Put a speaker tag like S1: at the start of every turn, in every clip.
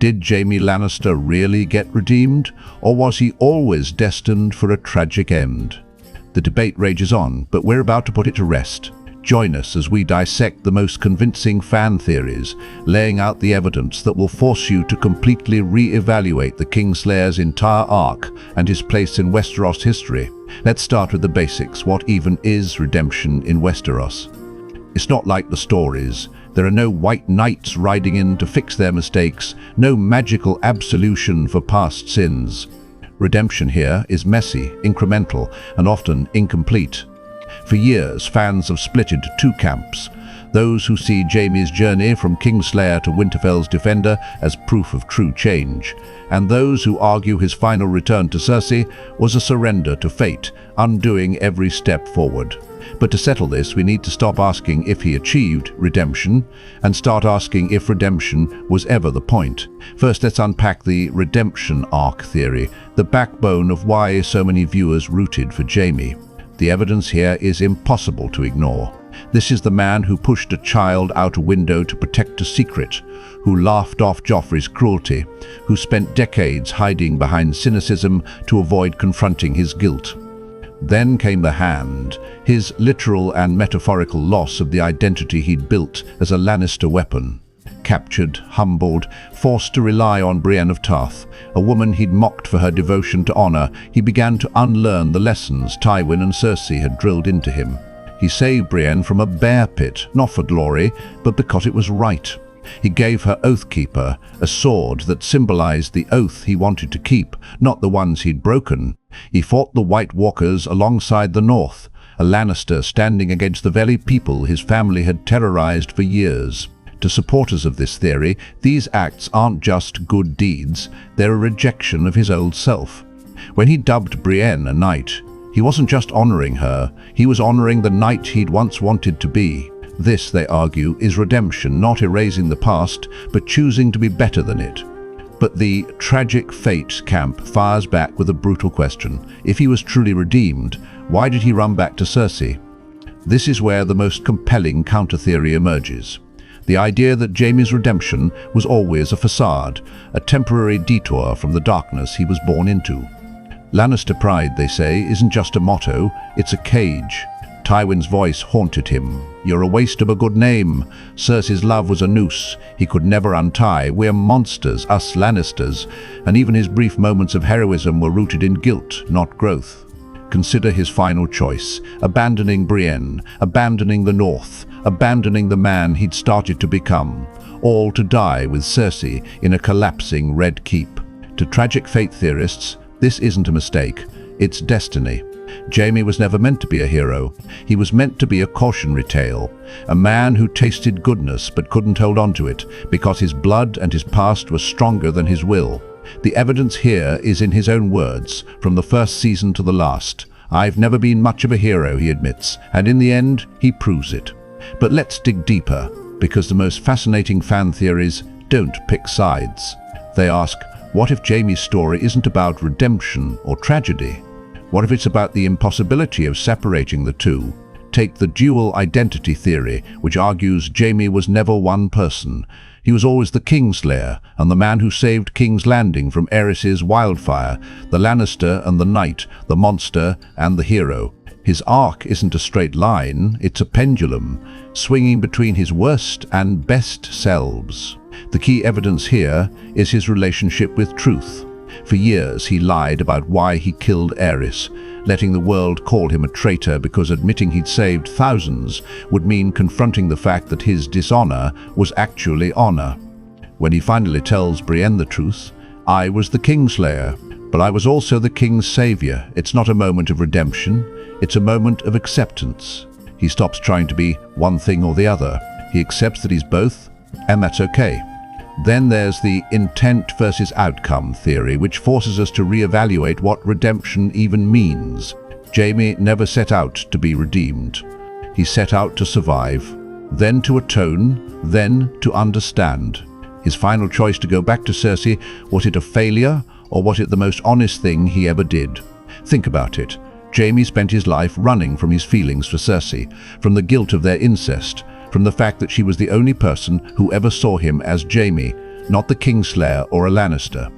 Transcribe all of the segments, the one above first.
S1: Did Jaime Lannister really get redeemed, or was he always destined for a tragic end? The debate rages on, but we're about to put it to rest. Join us as we dissect the most convincing fan theories, laying out the evidence that will force you to completely re-evaluate the Kingslayer's entire arc and his place in Westeros history. Let's start with the basics. What even is redemption in Westeros? It's not like the stories. There are no white knights riding in to fix their mistakes, no magical absolution for past sins. Redemption here is messy, incremental, and often incomplete. For years, fans have split into two camps: those who see Jaime's journey from Kingslayer to Winterfell's defender as proof of true change, and those who argue his final return to Cersei was a surrender to fate, undoing every step forward. But to settle this, we need to stop asking if he achieved redemption and start asking if redemption was ever the point. First, let's unpack the redemption arc theory, the backbone of why so many viewers rooted for Jaime. The evidence here is impossible to ignore. This is the man who pushed a child out a window to protect a secret, who laughed off Joffrey's cruelty, who spent decades hiding behind cynicism to avoid confronting his guilt. Then came the Hand, his literal and metaphorical loss of the identity he'd built as a Lannister weapon. Captured, humbled, forced to rely on Brienne of Tarth, a woman he'd mocked for her devotion to honor, he began to unlearn the lessons Tywin and Cersei had drilled into him. He saved Brienne from a bear pit, not for glory, but because it was right. He gave her Oathkeeper, a sword that symbolized the oath he wanted to keep, not the ones he'd broken. He fought the White Walkers alongside the North, a Lannister standing against the very people his family had terrorized for years. To supporters of this theory, these acts aren't just good deeds, they're a rejection of his old self. When he dubbed Brienne a knight, he wasn't just honoring her, he was honoring the knight he'd once wanted to be. This, they argue, is redemption, not erasing the past, but choosing to be better than it. But the tragic fate camp fires back with a brutal question. If he was truly redeemed, why did he run back to Cersei? This is where the most compelling counter-theory emerges. The idea that Jaime's redemption was always a facade, a temporary detour from the darkness he was born into. Lannister pride, they say, isn't just a motto, it's a cage. Tywin's voice haunted him. "You're a waste of a good name." Cersei's love was a noose he could never untie. "We're monsters, us Lannisters," and even his brief moments of heroism were rooted in guilt, not growth. Consider his final choice: abandoning Brienne, abandoning the North, abandoning the man he'd started to become, all to die with Cersei in a collapsing Red Keep. To tragic fate theorists, this isn't a mistake, it's destiny. Jaime was never meant to be a hero. He was meant to be a cautionary tale, a man who tasted goodness but couldn't hold on to it because his blood and his past were stronger than his will. The evidence here is in his own words, from the first season to the last. "I've never been much of a hero," he admits, and in the end, he proves it. But let's dig deeper, because the most fascinating fan theories don't pick sides. They ask, what if Jaime's story isn't about redemption or tragedy? What if it's about the impossibility of separating the two? Take the dual identity theory, which argues Jaime was never one person. He was always the Kingslayer, and the man who saved King's Landing from Aerys's wildfire, the Lannister and the knight, the monster and the hero. His arc isn't a straight line, it's a pendulum, swinging between his worst and best selves. The key evidence here is his relationship with truth. For years he lied about why he killed Aerys, letting the world call him a traitor because admitting he'd saved thousands would mean confronting the fact that his dishonor was actually honor. When he finally tells Brienne the truth, "I was the Kingslayer, but I was also the King's savior," it's not a moment of redemption, it's a moment of acceptance. He stops trying to be one thing or the other. He accepts that he's both, and that's okay. Then there's the intent versus outcome theory, which forces us to reevaluate what redemption even means. Jaime never set out to be redeemed. He set out to survive, then to atone, then to understand. His final choice to go back to Cersei, was it a failure, or was it the most honest thing he ever did? Think about it. Jaime spent his life running from his feelings for Cersei, from the guilt of their incest, from the fact that she was the only person who ever saw him as Jaime, not the Kingslayer or a Lannister.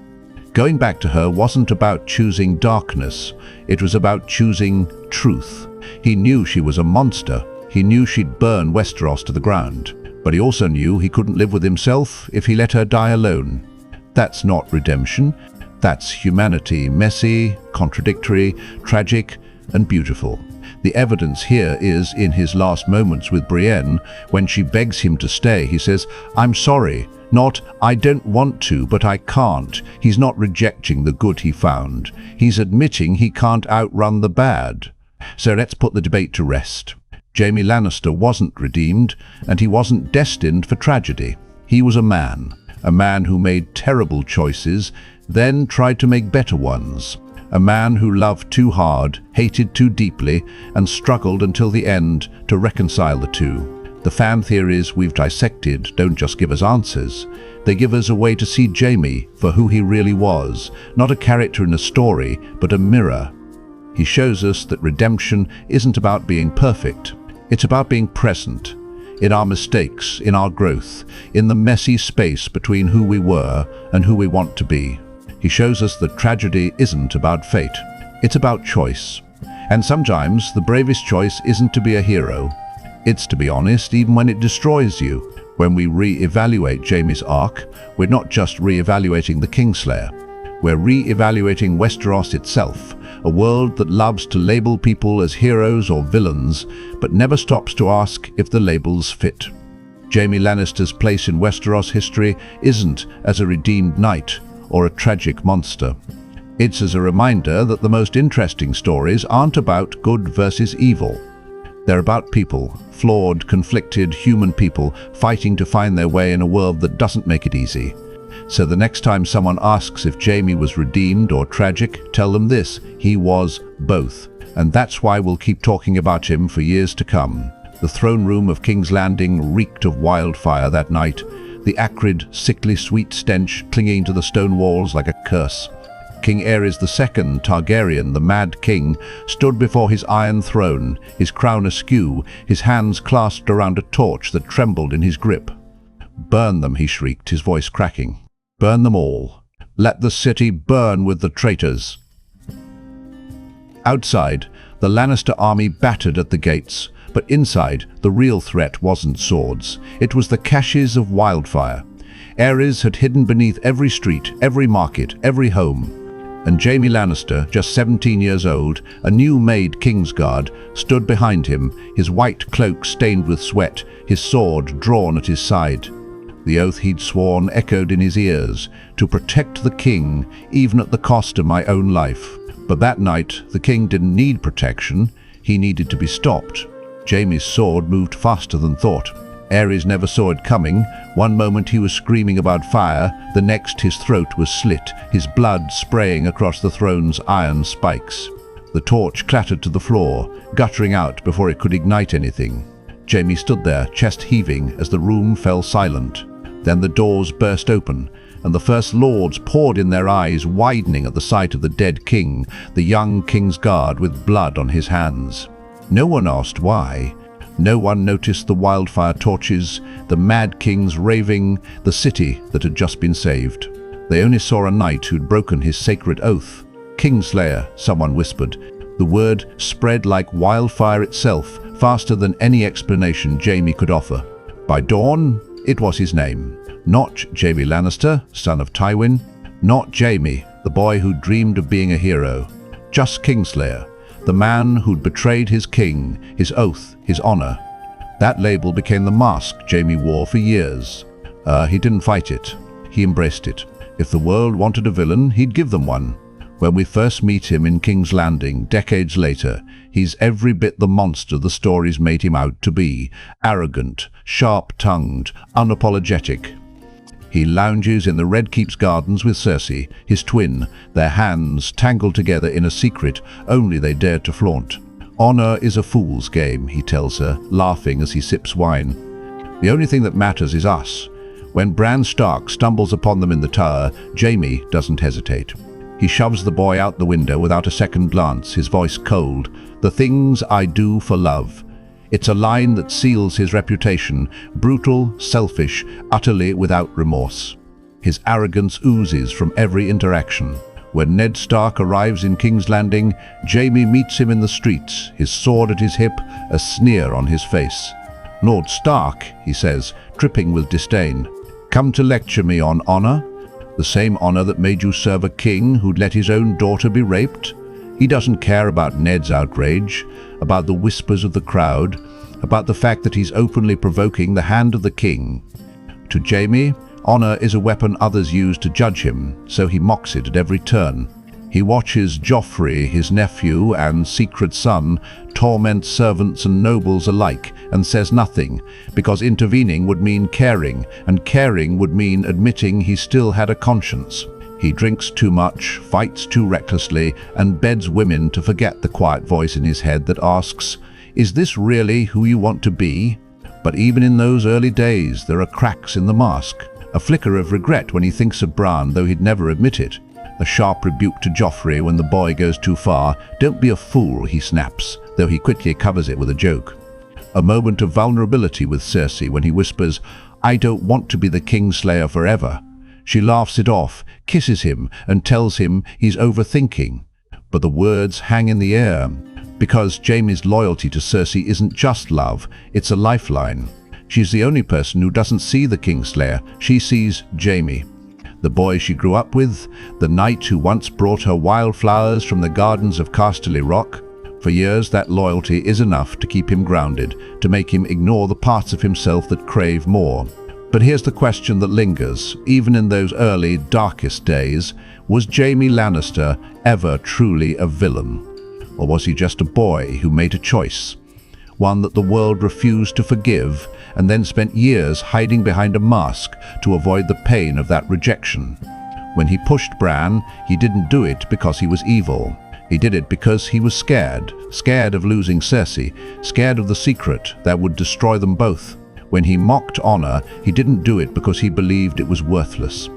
S1: Going back to her wasn't about choosing darkness, it was about choosing truth. He knew she was a monster. He knew she'd burn Westeros to the ground. But he also knew he couldn't live with himself if he let her die alone. That's not redemption. That's humanity, messy, contradictory, tragic, and beautiful. The evidence here is in his last moments with Brienne. When she begs him to stay, he says, "I'm sorry." Not, "I don't want to, but I can't." He's not rejecting the good he found. He's admitting he can't outrun the bad. So let's put the debate to rest. Jaime Lannister wasn't redeemed, and he wasn't destined for tragedy. He was a man who made terrible choices, then tried to make better ones. A man who loved too hard, hated too deeply, and struggled until the end to reconcile the two. The fan theories we've dissected don't just give us answers. They give us a way to see Jaime for who he really was, not a character in a story, but a mirror. He shows us that redemption isn't about being perfect. It's about being present, in our mistakes, in our growth, in the messy space between who we were and who we want to be. He shows us that tragedy isn't about fate. It's about choice. And sometimes the bravest choice isn't to be a hero. It's to be honest even when it destroys you. When we re-evaluate Jaime's arc, we're not just re-evaluating the Kingslayer. We're re-evaluating Westeros itself, a world that loves to label people as heroes or villains, but never stops to ask if the labels fit. Jaime Lannister's place in Westeros history isn't as a redeemed knight or a tragic monster. It's as a reminder that the most interesting stories aren't about good versus evil. They're about people, flawed, conflicted, human people, fighting to find their way in a world that doesn't make it easy. So the next time someone asks if Jaime was redeemed or tragic, tell them this: he was both. And that's why we'll keep talking about him for years to come. The throne room of King's Landing reeked of wildfire that night, the acrid, sickly sweet stench clinging to the stone walls like a curse. King Aerys II Targaryen, the Mad King, stood before his iron throne, his crown askew, his hands clasped around a torch that trembled in his grip. "Burn them," he shrieked, his voice cracking. "Burn them all. Let the city burn with the traitors." Outside, the Lannister army battered at the gates, but inside, the real threat wasn't swords. It was the caches of wildfire. Aerys had hidden beneath every street, every market, every home. And Jaime Lannister, just 17 years old, a new-made Kingsguard, stood behind him, his white cloak stained with sweat, his sword drawn at his side. The oath he'd sworn echoed in his ears, to protect the king, even at the cost of my own life. But that night, the king didn't need protection, he needed to be stopped. Jaime's sword moved faster than thought. Aerys never saw it coming. One moment he was screaming about fire, the next his throat was slit, his blood spraying across the throne's iron spikes. The torch clattered to the floor, guttering out before it could ignite anything. Jaime stood there, chest heaving, as the room fell silent. Then the doors burst open, and the First Lords poured in, their eyes widening at the sight of the dead king, the young Kingsguard with blood on his hands. No one asked why. No one noticed the wildfire torches, the Mad Kings raving, the city that had just been saved. They only saw a knight who'd broken his sacred oath. "Kingslayer," someone whispered. The word spread like wildfire itself, faster than any explanation Jaime could offer. By dawn, it was his name. Not Jaime Lannister, son of Tywin. Not Jaime, the boy who dreamed of being a hero. Just Kingslayer, the man who'd betrayed his king, his oath, his honor. That label became the mask Jaime wore for years. He didn't fight it. He embraced it. If the world wanted a villain, he'd give them one. When we first meet him in King's Landing, decades later, he's every bit the monster the stories made him out to be. Arrogant, sharp-tongued, unapologetic. He lounges in the Red Keep's gardens with Cersei, his twin, their hands tangled together in a secret only they dared to flaunt. "Honor is a fool's game," he tells her, laughing as he sips wine. "The only thing that matters is us." When Bran Stark stumbles upon them in the tower, Jaime doesn't hesitate. He shoves the boy out the window without a second glance, his voice cold. "The things I do for love." It's a line that seals his reputation, brutal, selfish, utterly without remorse. His arrogance oozes from every interaction. When Ned Stark arrives in King's Landing, Jaime meets him in the streets, his sword at his hip, a sneer on his face. "Lord Stark," he says, dripping with disdain, "come to lecture me on honor? The same honor that made you serve a king who'd let his own daughter be raped?" He doesn't care about Ned's outrage, about the whispers of the crowd, about the fact that he's openly provoking the hand of the king. To Jaime, honor is a weapon others use to judge him, so he mocks it at every turn. He watches Joffrey, his nephew and secret son, torment servants and nobles alike and says nothing, because intervening would mean caring, and caring would mean admitting he still had a conscience. He drinks too much, fights too recklessly, and beds women to forget the quiet voice in his head that asks, "Is this really who you want to be?" But even in those early days, there are cracks in the mask. A flicker of regret when he thinks of Bran, though he'd never admit it. A sharp rebuke to Joffrey when the boy goes too far. "Don't be a fool," he snaps, though he quickly covers it with a joke. A moment of vulnerability with Cersei when he whispers, "I don't want to be the Kingslayer forever." She laughs it off, kisses him, and tells him he's overthinking. But the words hang in the air, because Jaime's loyalty to Cersei isn't just love, it's a lifeline. She's the only person who doesn't see the Kingslayer. She sees Jaime, the boy she grew up with, the knight who once brought her wildflowers from the gardens of Casterly Rock. For years, that loyalty is enough to keep him grounded, to make him ignore the parts of himself that crave more. But here's the question that lingers, even in those early, darkest days. Was Jaime Lannister ever truly a villain? Or was he just a boy who made a choice? One that the world refused to forgive, and then spent years hiding behind a mask to avoid the pain of that rejection. When he pushed Bran, he didn't do it because he was evil. He did it because he was scared of losing Cersei, scared of the secret that would destroy them both. When he mocked honor, he didn't do it because he believed it was worthless.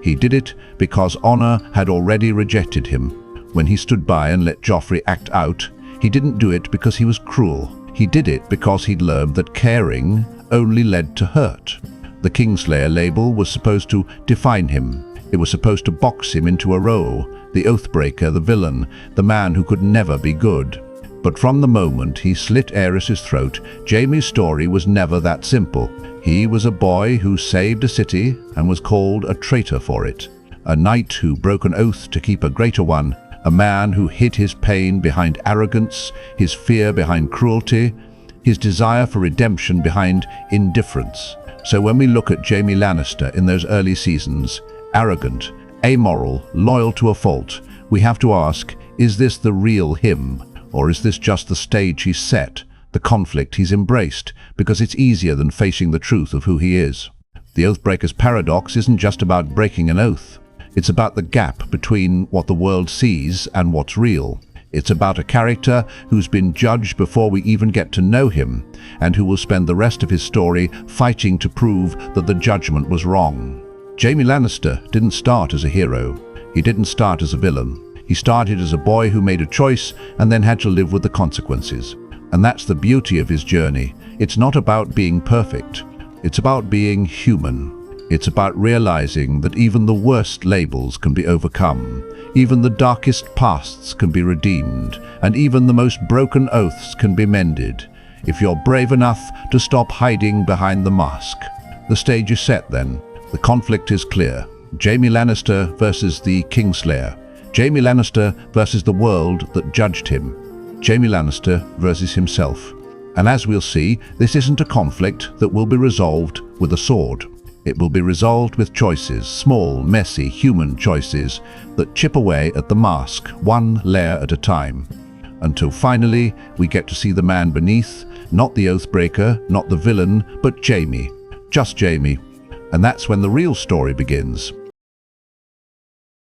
S1: He did it because honor had already rejected him. When he stood by and let Joffrey act out, he didn't do it because he was cruel. He did it because he'd learned that caring only led to hurt. The Kingslayer label was supposed to define him. It was supposed to box him into a role, the Oathbreaker, the villain, the man who could never be good. But from the moment he slit Aerys's throat, Jaime's story was never that simple. He was a boy who saved a city and was called a traitor for it. A knight who broke an oath to keep a greater one. A man who hid his pain behind arrogance, his fear behind cruelty, his desire for redemption behind indifference. So when we look at Jaime Lannister in those early seasons, arrogant, amoral, loyal to a fault, we have to ask, is this the real him? Or is this just the stage he's set, the conflict he's embraced, because it's easier than facing the truth of who he is? The Oathbreaker's paradox isn't just about breaking an oath. It's about the gap between what the world sees and what's real. It's about a character who's been judged before we even get to know him, and who will spend the rest of his story fighting to prove that the judgment was wrong. Jaime Lannister didn't start as a hero. He didn't start as a villain. He started as a boy who made a choice and then had to live with the consequences. And that's the beauty of his journey. It's not about being perfect. It's about being human. It's about realizing that even the worst labels can be overcome. Even the darkest pasts can be redeemed. And even the most broken oaths can be mended, if you're brave enough to stop hiding behind the mask. The stage is set then. The conflict is clear. Jaime Lannister versus the Kingslayer. Jaime Lannister versus the world that judged him. Jaime Lannister versus himself. And as we'll see, this isn't a conflict that will be resolved with a sword. It will be resolved with choices, small, messy, human choices that chip away at the mask, one layer at a time. Until finally, we get to see the man beneath, not the Oathbreaker, not the villain, but Jaime. Just Jaime. And that's when the real story begins.